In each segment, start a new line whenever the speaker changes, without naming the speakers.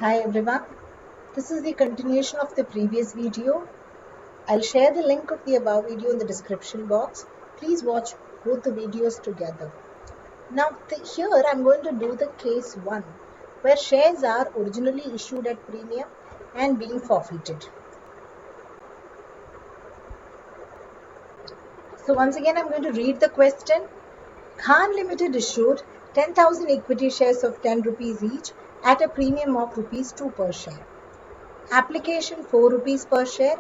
Hi everyone, this is the continuation of the previous video. I'll share the link of the above video in the description box. Please watch both the videos together. Now here I'm going to do the case 1 where shares are originally issued at premium and being forfeited. So once again I'm going to read the question. Khan Limited issued 10,000 equity shares of 10 rupees each at a premium of rupees 2 per share. Application 4 rupees per share,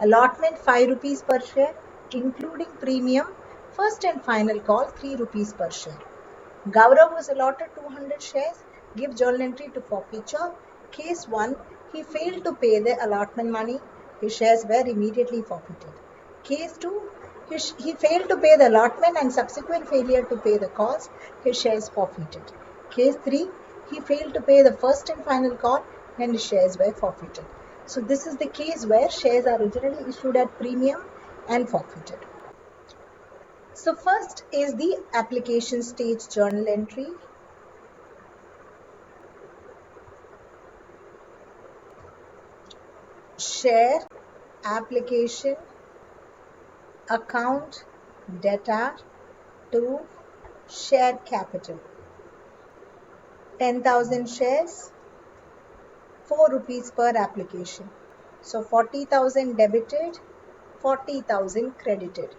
allotment 5 rupees per share, including premium, first and final call 3 rupees per share. Gaurav was allotted 200 shares, give journal entry to forfeiture. Case 1, he failed to pay the allotment money, his shares were immediately forfeited. Case 2, he failed to pay the allotment and subsequent failure to pay the calls, his shares forfeited. Case 3, he failed to pay the first and final call and his shares were forfeited. So this is the case where shares are originally issued at premium and forfeited. So first is the application stage journal entry. Share application account data to share capital. 10,000 shares, 4 rupees per application. So 40,000 debited, 40,000 credited.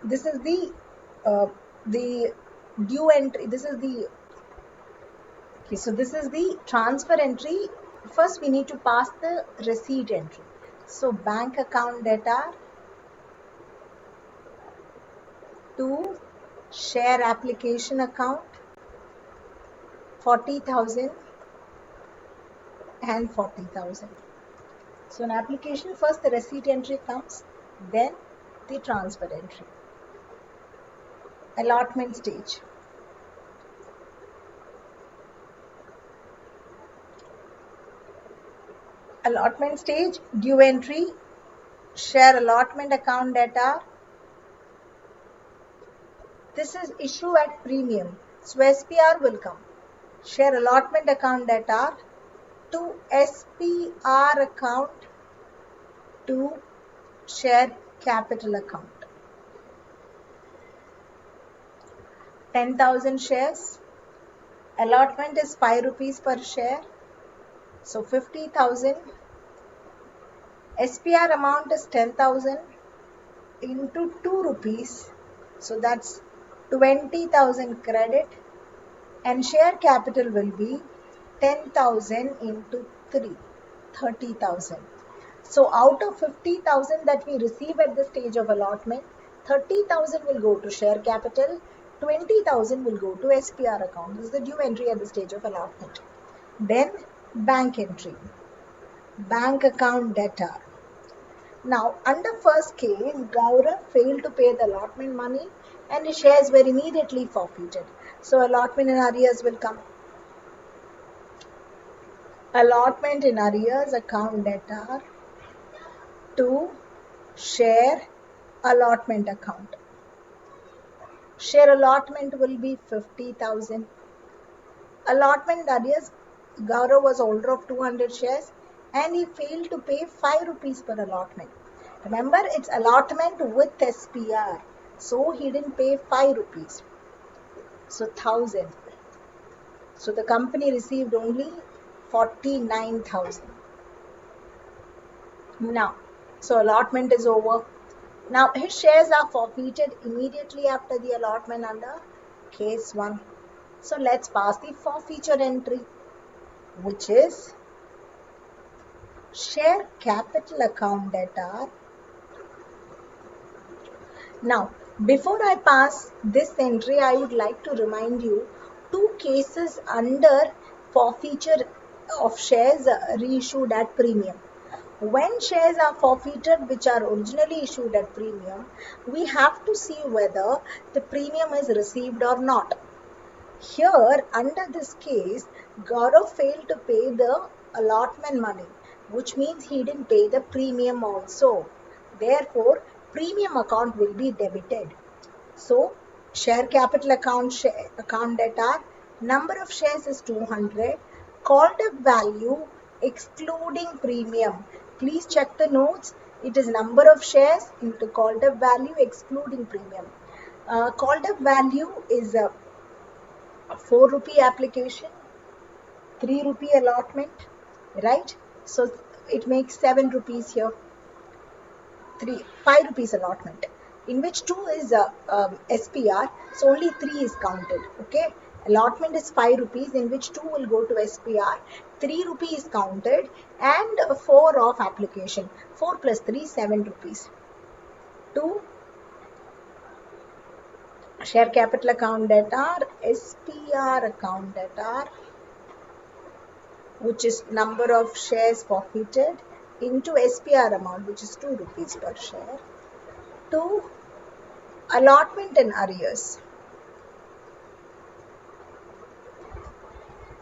This is the due entry. This is the transfer entry. First we need to pass the receipt entry. So bank account data to share application account 40,000 and 40,000. So in application first the receipt entry comes, then the transfer entry. Allotment stage. Allotment stage, due entry, share allotment account data. This is issue at premium. So SPR will come. Share allotment account data to SPR account to share capital account. 10,000 shares. Allotment is 5 rupees per share. So 50,000. SPR amount is 10,000 into 2 rupees. So that's 20,000 credit. And share capital will be 10,000 into 3, 30,000. So out of 50,000 that we receive at the stage of allotment, 30,000 will go to share capital, 20,000 will go to SPR account. This is the due entry at the stage of allotment. Then bank entry, bank account data. Now under first case, Gaurav failed to pay the allotment money and his shares were immediately forfeited. So allotment in arrears will come. Allotment in arrears account data to share allotment account. Share allotment will be 50,000. Allotment arrears, Gaurav was holder of 200 shares and he failed to pay 5 rupees per allotment. Remember, it's allotment with SPR. So he didn't pay 5 rupees. So 1,000. So the company received only 49,000. Now, so allotment is over. Now his shares are forfeited immediately after the allotment under case 1. So let's pass the forfeiture entry, which is share capital account data. Now, before I pass this entry, I would like to remind you 2 cases under forfeiture of shares reissued at premium. When shares are forfeited which are originally issued at premium, we have to see whether the premium is received or not. Here, under this case, Gaurav failed to pay the allotment money, which means he didn't pay the premium also. Therefore, premium account will be debited. So, share capital account data Number of shares is 200. Called up value excluding premium. Please check the notes. It is number of shares into called up value excluding premium. Called up value is a 4 rupee application, 3 rupee allotment, right? So it makes 7 rupees here. 5 rupees allotment, in which 2 is SPR, so only 3 is counted. Okay, allotment is 5 rupees, in which 2 will go to SPR, 3 rupees is counted, and 4 of application. 4 plus 3, 7 rupees. 2 share capital account debtor, SPR account debtor, which is number of shares forfeited, into SPR amount, which is 2 rupees per share. 2 allotment and arrears.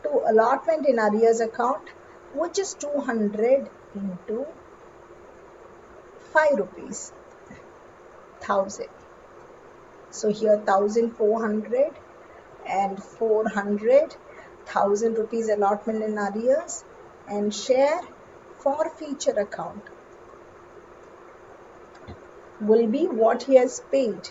To allotment in arrears account, which is 200 into 5 rupees, 1000. So here 1400 and 400, 1000 rupees allotment in arrears, and share forfeiture account will be what he has paid.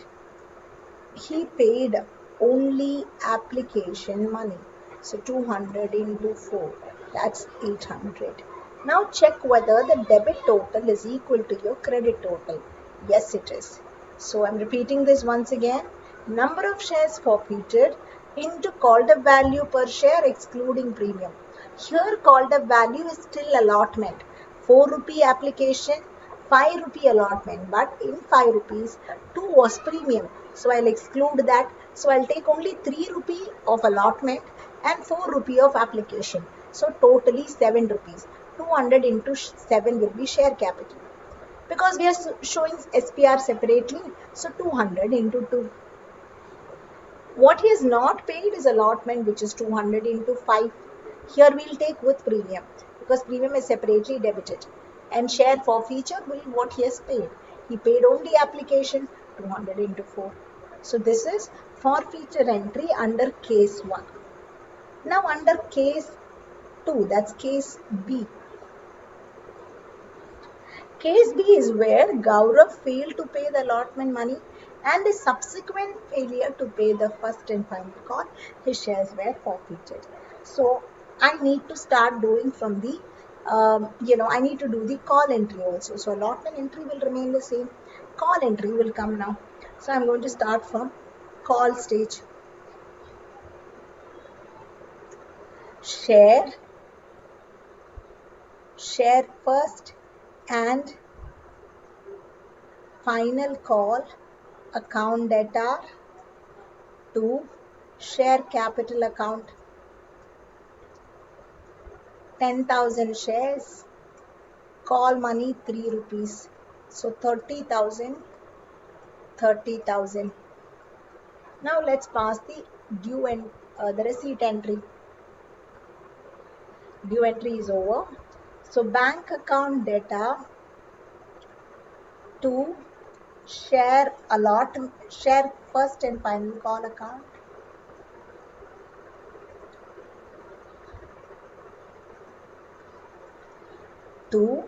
He paid only application money. So 200 into 4, that's 800. Now check whether the debit total is equal to your credit total. Yes, it is. So I'm repeating this once again. Number of shares forfeited into called up value per share excluding premium. Here called up value is still allotment. 4 rupee application, 5 rupee allotment, but in 5 rupees 2 was premium, so I'll exclude that. So I'll take only 3 rupee of allotment and 4 rupee of application, so totally 7 rupees. 200 into 7 will be share capital, because we are showing SPR separately, so 200 into 2. What he has not paid is allotment, which is 200 into 5. Here we will take with premium, because premium is separately debited. And share forfeiture will be what he has paid. He paid only application, 200 into 4. So this is forfeiture entry under case 1. Now under case 2, that's case B. Case B is where Gaurav failed to pay the allotment money, and his subsequent failure to pay the first and final call, his shares were forfeited. So I need to start doing from the, I need to do the call entry also. So allotment entry will remain the same. Call entry will come now. So I'm going to start from call stage. Share first and final call account debtor to share capital account. 10,000 shares, call money 3 rupees. So 30,000, 30,000. Now let's pass the due and the receipt entry. Due entry is over. So bank account debtor to share first and final call account. To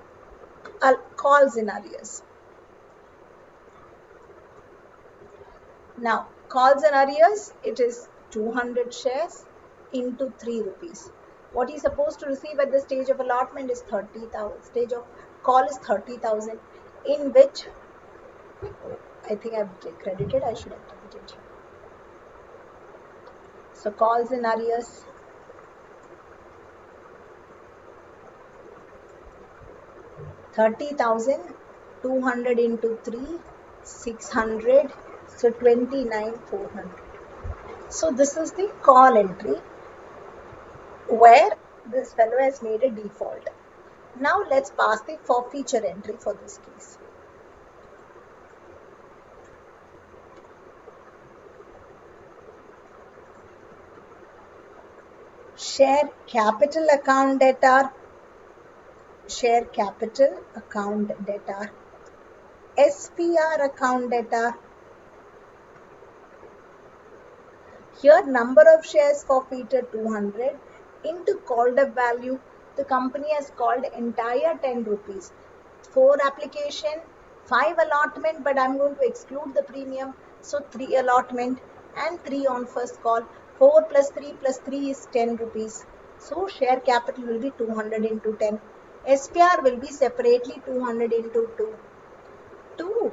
calls in arrears. Now calls in arrears, it is 200 shares into 3 rupees. What he is supposed to receive at the stage of allotment is 30,000. Stage of call is 30,000, in which I think I've credited. I should have debited. So calls in arrears. $30,000, 200 into 3, 600, so 29,400. So this is the call entry where this fellow has made a default. Now let's pass the forfeiture entry for this case. Share capital account debtor, share capital account debtor, SPR account debtor. Here number of shares forfeited 200 into called up value. The company has called entire 10 rupees. 4 application, 5 allotment, but I'm going to exclude the premium. So 3 allotment and 3 on first call. 4 plus 3 is 10 rupees. So share capital will be 200 into 10. SPR will be separately 200 into 2. 2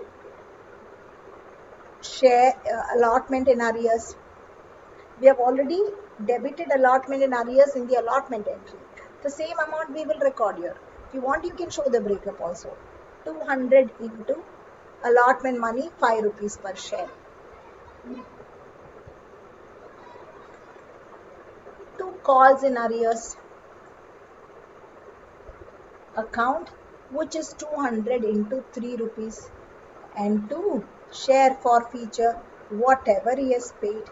share allotment in arrears. We have already debited allotment in arrears in the allotment entry. The same amount we will record here. If you want, you can show the breakup also. 200 into allotment money, 5 rupees per share. 2 calls in arrears account, which is 200 into 3 rupees, and 2 share forfeiture, whatever he has paid.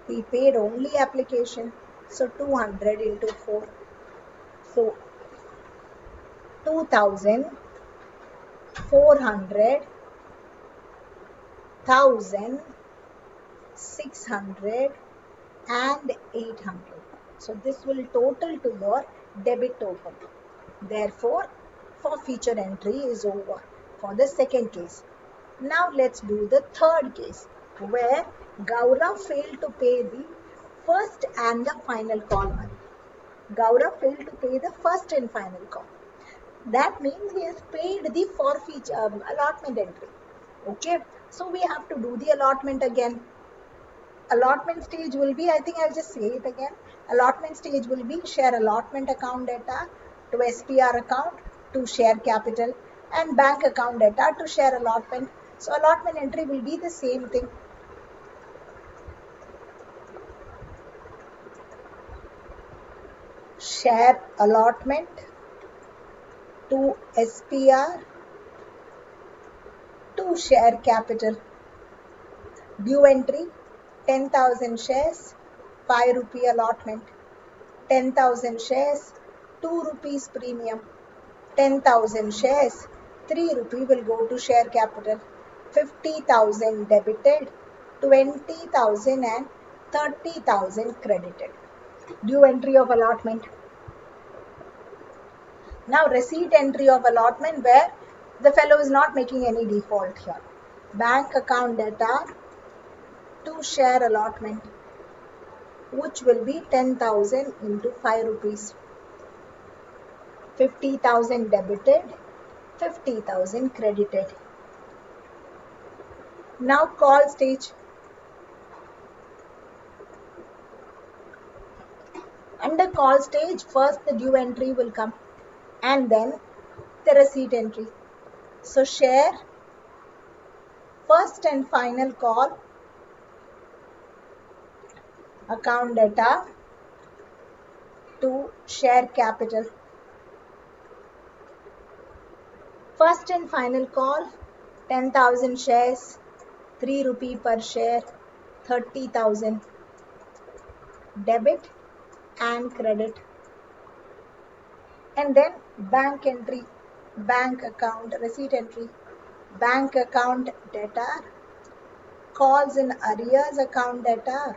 He paid only application, so 200 into 4. So 2000, 400, 1000, 600 and 800. So this will total to your debit total. Therefore, forfeiture entry is over for the second case. Now let's do the third case where Gaurav failed to pay the first and the final call money. Gaurav failed to pay the first and final call. That means he has paid the forfeiture allotment entry. Okay, so we have to do the allotment again. Allotment stage will be, I think I'll just say it again. Allotment stage will be share allotment account data to SPR account to share capital and bank account data to share allotment. So allotment entry will be the same thing. Share allotment to SPR to share capital. Due entry 10,000 shares, 5 rupee allotment. 10,000 shares, 2 rupees premium. 10,000 shares, 3 rupee will go to share capital. 50,000 debited, 20,000 and 30,000 credited. Due entry of allotment. Now receipt entry of allotment where the fellow is not making any default here. Bank account data to share allotment, which will be 10,000 into 5 rupees. 50,000 debited, 50,000 credited. Now call stage. Under call stage, first the due entry will come and then the receipt entry. So share first and final call account data to share capital. First and final call 10,000 shares, 3 rupee per share, 30,000 debit and credit. And then bank entry, bank account, receipt entry, bank account data, calls in arrears account data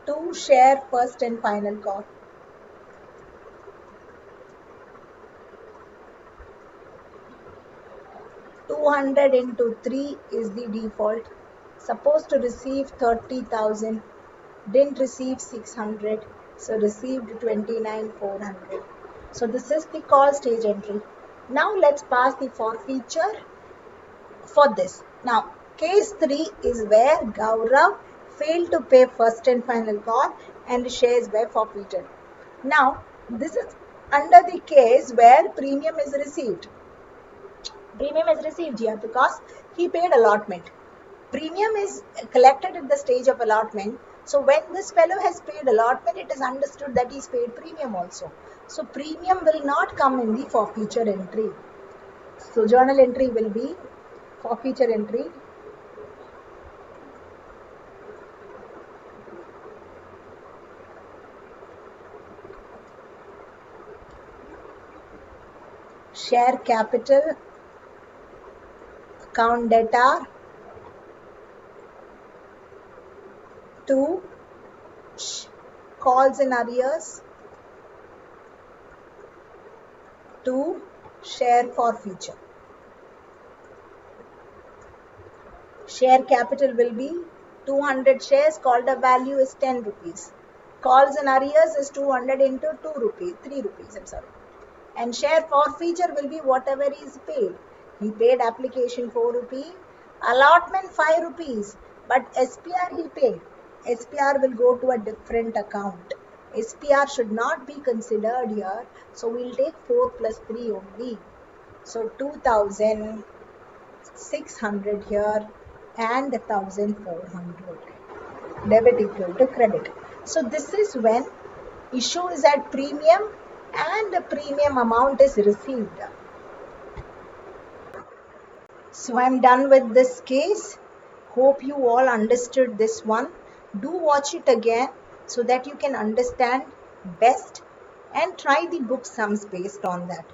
to share first and final call. $200 into 3 is the default. Supposed to receive 30,000, didn't receive 600, so received 29,400. So this is the call stage entry. Now let's pass the forfeiture for this. Now case 3 is where Gaurav failed to pay first and final call and shares were forfeited. Now this is under the case where premium is received. Premium is received here because he paid allotment. Premium is collected at the stage of allotment. So when this fellow has paid allotment, it is understood that he's paid premium also. So premium will not come in the forfeiture entry. So journal entry will be forfeiture entry. Share capital account data 2. Calls in arrears. 2. Share forfeiture. Share capital will be 200 shares, called up value is 10 rupees. Calls in arrears is 200 into 2 rupees, 3 rupees, I'm sorry. And share forfeiture will be whatever is paid. He paid application 4 rupees, allotment 5 rupees, but SPR he paid. SPR will go to a different account. SPR should not be considered here, so we'll take 4 plus 3 only. So 2,600 here and 1,400. Debit equal to credit. So this is when issue is at premium and the premium amount is received. So I'm done with this case. Hope you all understood this one. Do watch it again so that you can understand best and try the book sums based on that.